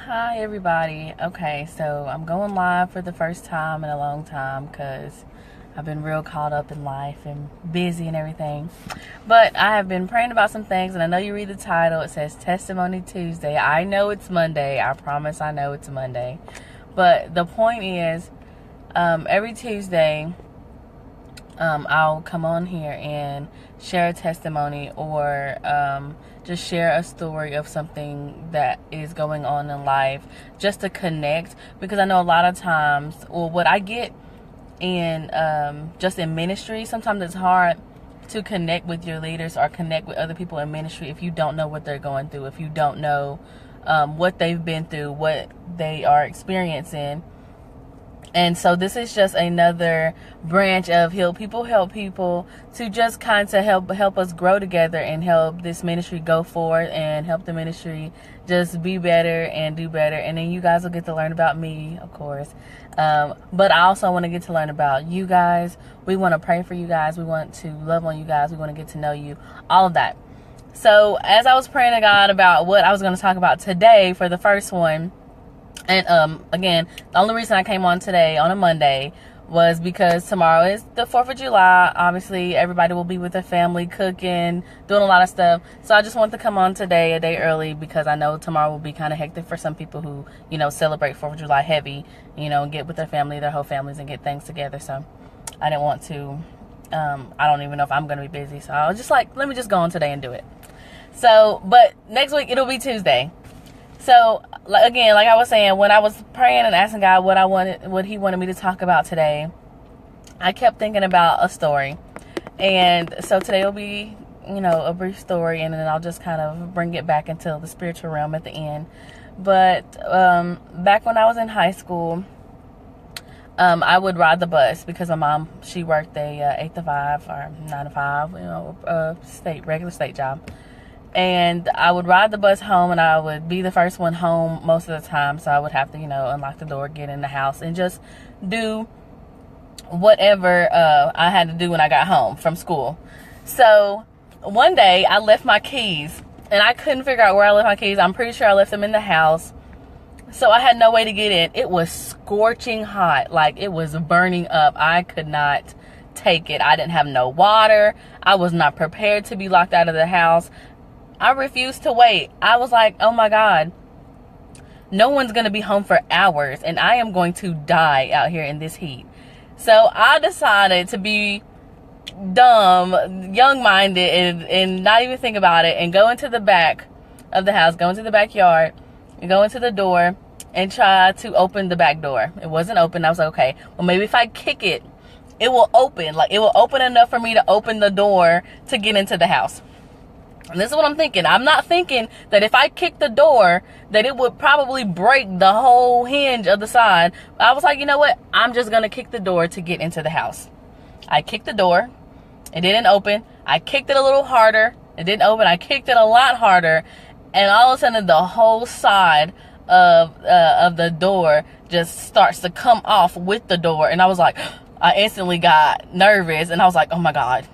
Hi everybody. Okay, so I'm going live for the first time in a long time because I've been real caught up in life and busy and everything. But I have been praying about some things, and I know you read the title. It says Testimony Tuesday. I know it's Monday. I promise I know it's Monday. But the point is, every Tuesday, I'll come on here and share a testimony or just share a story of something that is going on in life just to connect, because I know a lot of times, or what I get in just in ministry, sometimes it's hard to connect with your leaders or connect with other people in ministry if you don't know what they're going through, if you don't know what they've been through, what they are experiencing. And so this is just another branch of help people to just kind of help us grow together and help this ministry go forward and help the ministry just be better and do better. And then you guys will get to learn about me, of course. But I also want to get to learn about you guys. We want to pray for you guys. We want to love on you guys. We want to get to know you, all of that. So as I was praying to God about what I was going to talk about today for the first one, and again, the only reason I came on today on a Monday was because tomorrow is the 4th of July. Obviously, everybody will be with their family, cooking, doing a lot of stuff. So I just wanted to come on today a day early because I know tomorrow will be kind of hectic for some people who, celebrate 4th of July heavy, and get with their family, their whole families, and get things together. So I didn't want to, I don't even know if I'm going to be busy. So I was just like, let me just go on today and do it. So, but next week it'll be Tuesday. So, again, like I was saying, when I was praying and asking God what He wanted me to talk about today, I kept thinking about a story. And so today will be, a brief story, and then I'll just kind of bring it back into the spiritual realm at the end. But back when I was in high school, I would ride the bus because my mom, she worked a 8 to 5 or 9 to 5, regular state job. And I would ride the bus home, and I would be the first one home most of the time. So I would have to, unlock the door, get in the house, and just do whatever I had to do when I got home from school. So one day I left my keys, and I couldn't figure out where I left my keys. I'm pretty sure I left them in the house. So I had no way to get in. It was scorching hot. Like, it was burning up. I could not take it. I didn't have no water. I was not prepared to be locked out of the house. I refused to wait. I was like, oh my God, no one's going to be home for hours, and I am going to die out here in this heat. So I decided to be dumb, young-minded, and not even think about it, and go into the back of the house, go into the backyard, and go into the door, and try to open the back door. It wasn't open. I was like, okay, well, maybe if I kick it, it will open. Like, it will open enough for me to open the door to get into the house. And this is what I'm thinking. I'm not thinking that if I kick the door, that it would probably break the whole hinge of the side. I was like, you know what? I'm just going to kick the door to get into the house. I kicked the door. It didn't open. I kicked it a little harder. It didn't open. I kicked it a lot harder. And all of a sudden, the whole side of the door just starts to come off with the door. And I was like, I instantly got nervous. And I was like, oh my God,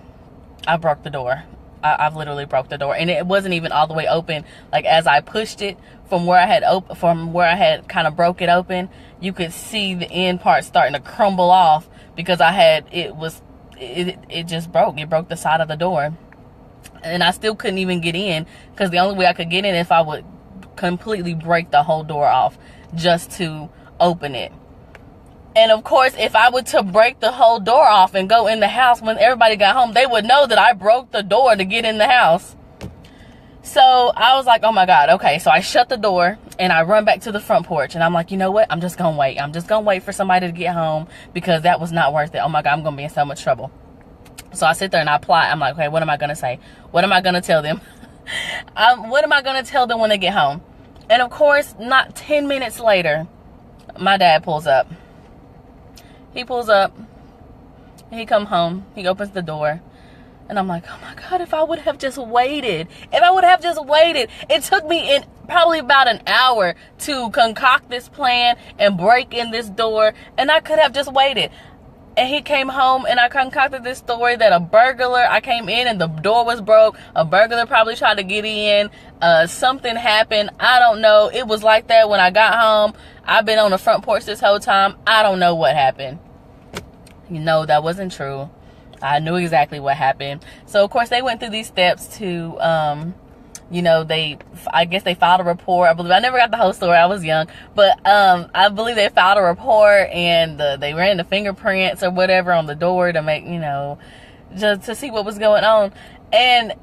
I broke the door. I've literally broke the door, and it wasn't even all the way open. Like, as I pushed it from where I had kind of broke it open, you could see the end part starting to crumble off because it just broke. It broke the side of the door, and I still couldn't even get in because the only way I could get in if I would completely break the whole door off just to open it. And of course, if I were to break the whole door off and go in the house when everybody got home, they would know that I broke the door to get in the house. So I was like, oh my God, okay. So I shut the door and I run back to the front porch, and I'm like, you know what? I'm just going to wait. I'm just going to wait for somebody to get home because that was not worth it. Oh my God, I'm going to be in so much trouble. So I sit there and I plot. I'm like, okay, what am I going to say? What am I going to tell them? What am I going to tell them when they get home? And of course, not 10 minutes later, my dad pulls up. He pulls up, he come home, he opens the door, and I'm like, oh my God, if I would have just waited. It took me probably about an hour to concoct this plan and break in this door, and I could have just waited. And he came home, and I concocted this story that I came in and the door was broke. A burglar probably tried to get in. Something happened. I don't know. It was like that when I got home. I've been on the front porch this whole time. I don't know what happened. That wasn't true. I knew exactly what happened. So, of course, they went through these steps to, I guess they filed a report. I never got the whole story. I was young. But I believe they filed a report, and they ran the fingerprints or whatever on the door to make, just to see what was going on. And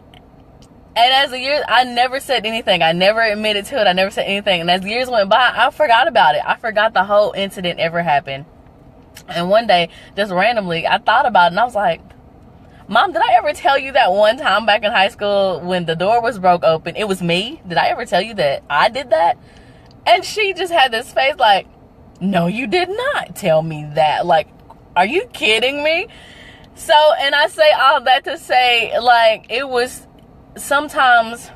as the years, I never said anything. I never admitted to it. I never said anything. And as the years went by, I forgot about it. I forgot the whole incident ever happened. And one day, just randomly, I thought about it, and I was like, Mom, did I ever tell you that one time back in high school when the door was broke open? It was me. Did I ever tell you that I did that? And she just had this face like, no, you did not tell me that. Like, are you kidding me? So, and I say all that to say, like, it was sometimes,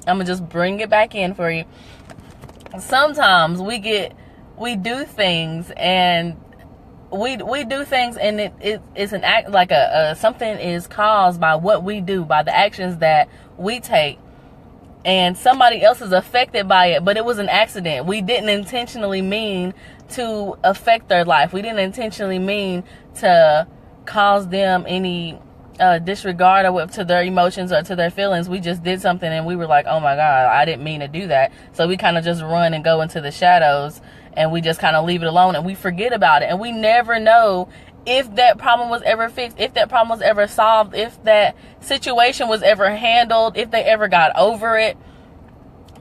I'm going to just bring it back in for you. Sometimes we do things and we do things, and it's an act, like something is caused by what we do, by the actions that we take, and somebody else is affected by it, but it was an accident. We didn't intentionally mean to affect their life. We didn't intentionally mean to cause them any disregard to their emotions or to their feelings. We just did something, and we were like, oh my God, I didn't mean to do that. So we kind of just run and go into the shadows, and we just kind of leave it alone, and we forget about it. And we never know if that problem was ever fixed, if that problem was ever solved, if that situation was ever handled, if they ever got over it.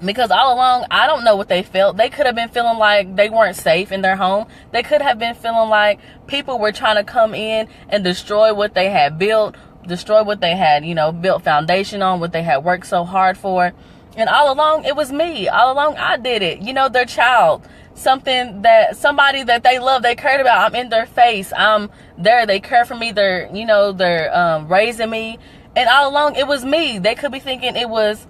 Because all along, I don't know what they felt. They could have been feeling like they weren't safe in their home. They could have been feeling like people were trying to come in and destroy what they had built, destroy what they had, built foundation on, what they had worked so hard for. And all along, it was me. All along, I did it. Their child, somebody that they love, they cared about. I'm in their face. I'm there. They care for me. They're raising me. And all along, it was me. They could be thinking it was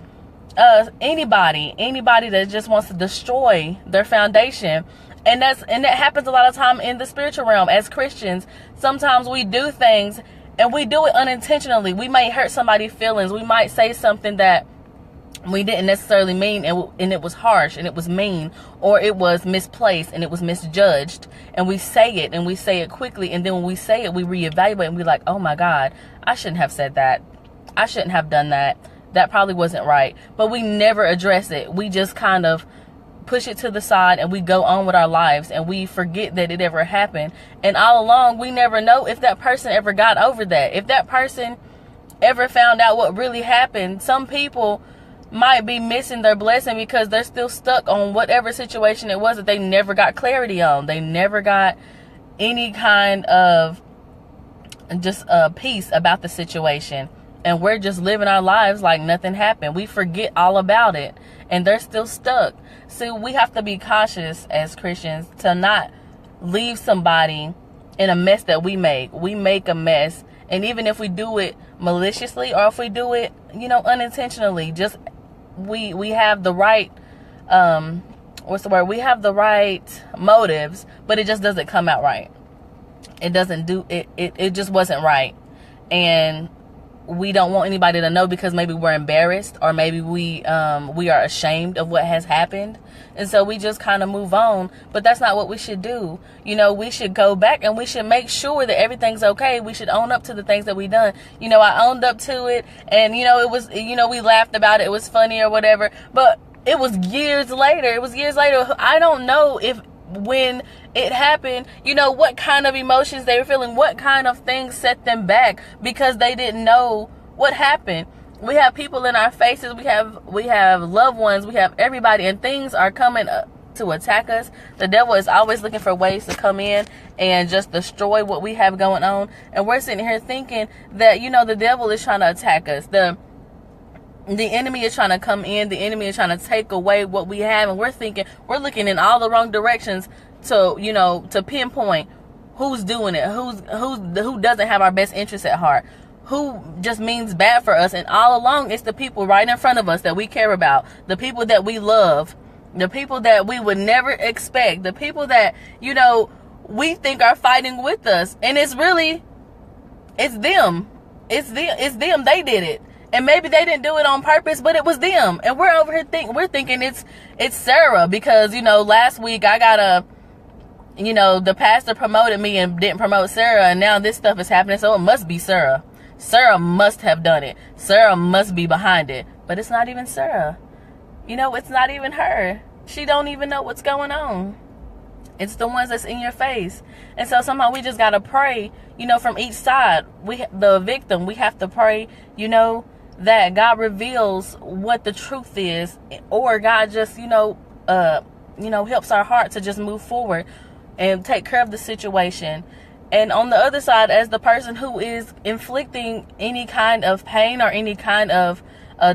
anybody that just wants to destroy their foundation. And that happens a lot of time in the spiritual realm. As Christians, sometimes we do things and we do it unintentionally. We might hurt somebody's feelings. We might say something that we didn't necessarily mean, and it was harsh, and it was mean, or it was misplaced, and it was misjudged. And we say it, and we say it quickly, and then when we say it, we reevaluate, and we're like, oh my God, I shouldn't have said that. I shouldn't have done that. That probably wasn't right. But we never address it. We just kind of push it to the side, and we go on with our lives, and we forget that it ever happened. And all along, we never know if that person ever got over that. If that person ever found out what really happened. Some people might be missing their blessing because they're still stuck on whatever situation it was that they never got clarity on. They never got any kind of just peace about the situation. And we're just living our lives like nothing happened. We forget all about it, and they're still stuck. So we have to be cautious as Christians to not leave somebody in a mess that we make. We make a mess. And even if we do it maliciously, or if we do it, unintentionally, just we have the right we have the right motives, but it just doesn't come out right. It doesn't do it. It just wasn't right. And we don't want anybody to know because maybe we're embarrassed, or maybe we are ashamed of what has happened. And so we just kind of move on. But that's not what we should do. We should go back and we should make sure that everything's okay. We should own up to the things that we done. I owned up to it, and it was, we laughed about it. It was funny or whatever. But it was years later. I don't know if when it happened, what kind of emotions they were feeling, what kind of things set them back, because they didn't know what happened. We have people in our faces, we have loved ones, we have everybody, and things are coming to attack us. The devil is always looking for ways to come in and just destroy what we have going on. And we're sitting here thinking that, the devil is trying to attack us. The enemy is trying to come in. The enemy is trying to take away what we have. And we're looking in all the wrong directions to pinpoint who's doing it, who doesn't have our best interests at heart, who just means bad for us. And all along, it's the people right in front of us that we care about, the people that we love, the people that we would never expect, the people that, we think are fighting with us. And it's them. It's them. They did it. And maybe they didn't do it on purpose, but it was them. And we're over here thinking it's Sarah, because, last week I got the pastor promoted me and didn't promote Sarah, and now this stuff is happening, so it must be Sarah. Sarah must have done it. Sarah must be behind it. But it's not even Sarah. It's not even her. She don't even know what's going on. It's the ones that's in your face. And so somehow we just got to pray, from each side. The victim, we have to pray, that God reveals what the truth is, or God just, helps our heart to just move forward and take care of the situation. And on the other side, as the person who is inflicting any kind of pain or any kind of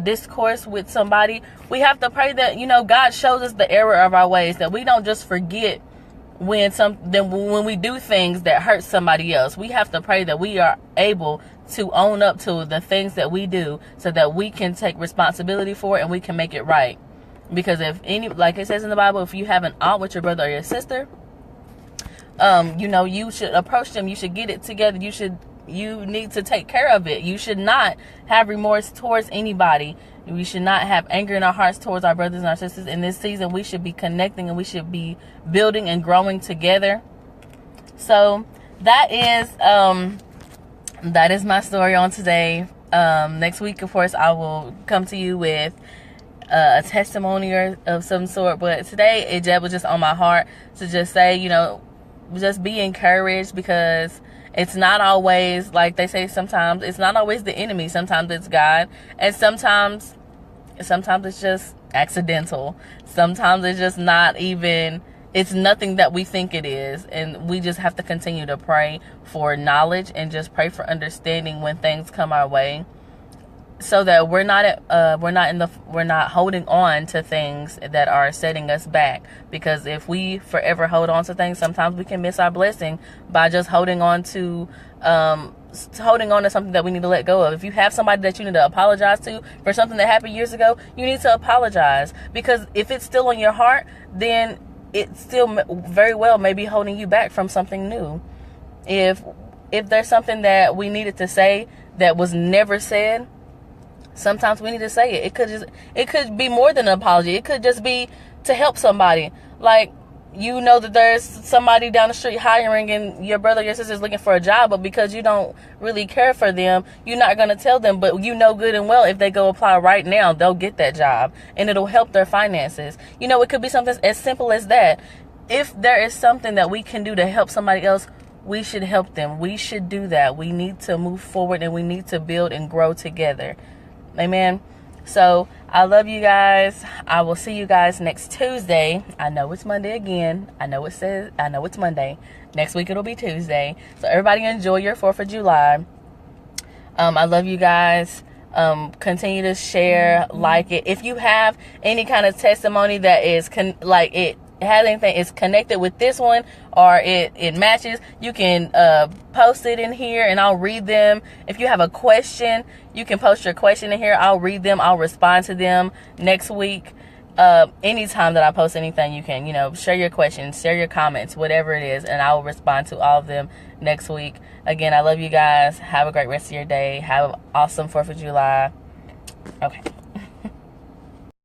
discourse with somebody, we have to pray that, God shows us the error of our ways, that we don't just forget when we do things that hurt somebody else. We have to pray that we are able to own up to the things that we do, so that we can take responsibility for it and we can make it right. Because like it says in the Bible, if you have an aught with your brother or your sister, you should approach them. You should get it together. You need to take care of it. You should not have remorse towards anybody. We should not have anger in our hearts towards our brothers and our sisters. In this season, we should be connecting and we should be building and growing together. So that is my story on today. Next week, of course, I will come to you with a testimony of some sort. But today, it was just on my heart to just say, just be encouraged, because it's not always, like they say sometimes, it's not always the enemy. Sometimes it's God. And sometimes it's just accidental. Sometimes it's just not even, it's nothing that we think it is. And we just have to continue to pray for knowledge and just pray for understanding when things come our way, so that we're not holding on to things that are setting us back. Because if we forever hold on to things, sometimes we can miss our blessing by just holding on to something that we need to let go of. If you have somebody that you need to apologize to for something that happened years ago, you need to apologize. Because if it's still on your heart, then it still very well may be holding you back from something new. If there's something that we needed to say that was never said, sometimes we need to say it. It could be more than an apology. It could just be to help somebody. Like, that there's somebody down the street hiring, and your brother or your sister is looking for a job, but because you don't really care for them, you're not going to tell them. But good and well, if they go apply right now, they'll get that job, and it'll help their finances. It could be something as simple as that. If there is something that we can do to help somebody else, we should help them. We should do that. We need to move forward, and we need to build and grow together. Amen. So I love you guys. I will see you guys next Tuesday. I know it's Monday again. I know it's Monday. Next week it'll be Tuesday. So everybody enjoy your 4th of July. I love you guys. Continue to share, like it. If you have any kind of testimony that is has anything is connected with this one, or it matches, you can post it in here and I'll read them. If you have a question, you can post your question in here. I'll read them. I'll respond to them next week. Anytime that I post anything, you can share your questions, share your comments, whatever it is, and I will respond to all of them next week. Again, I love you guys. Have a great rest of your day. Have an awesome 4th of July. Okay.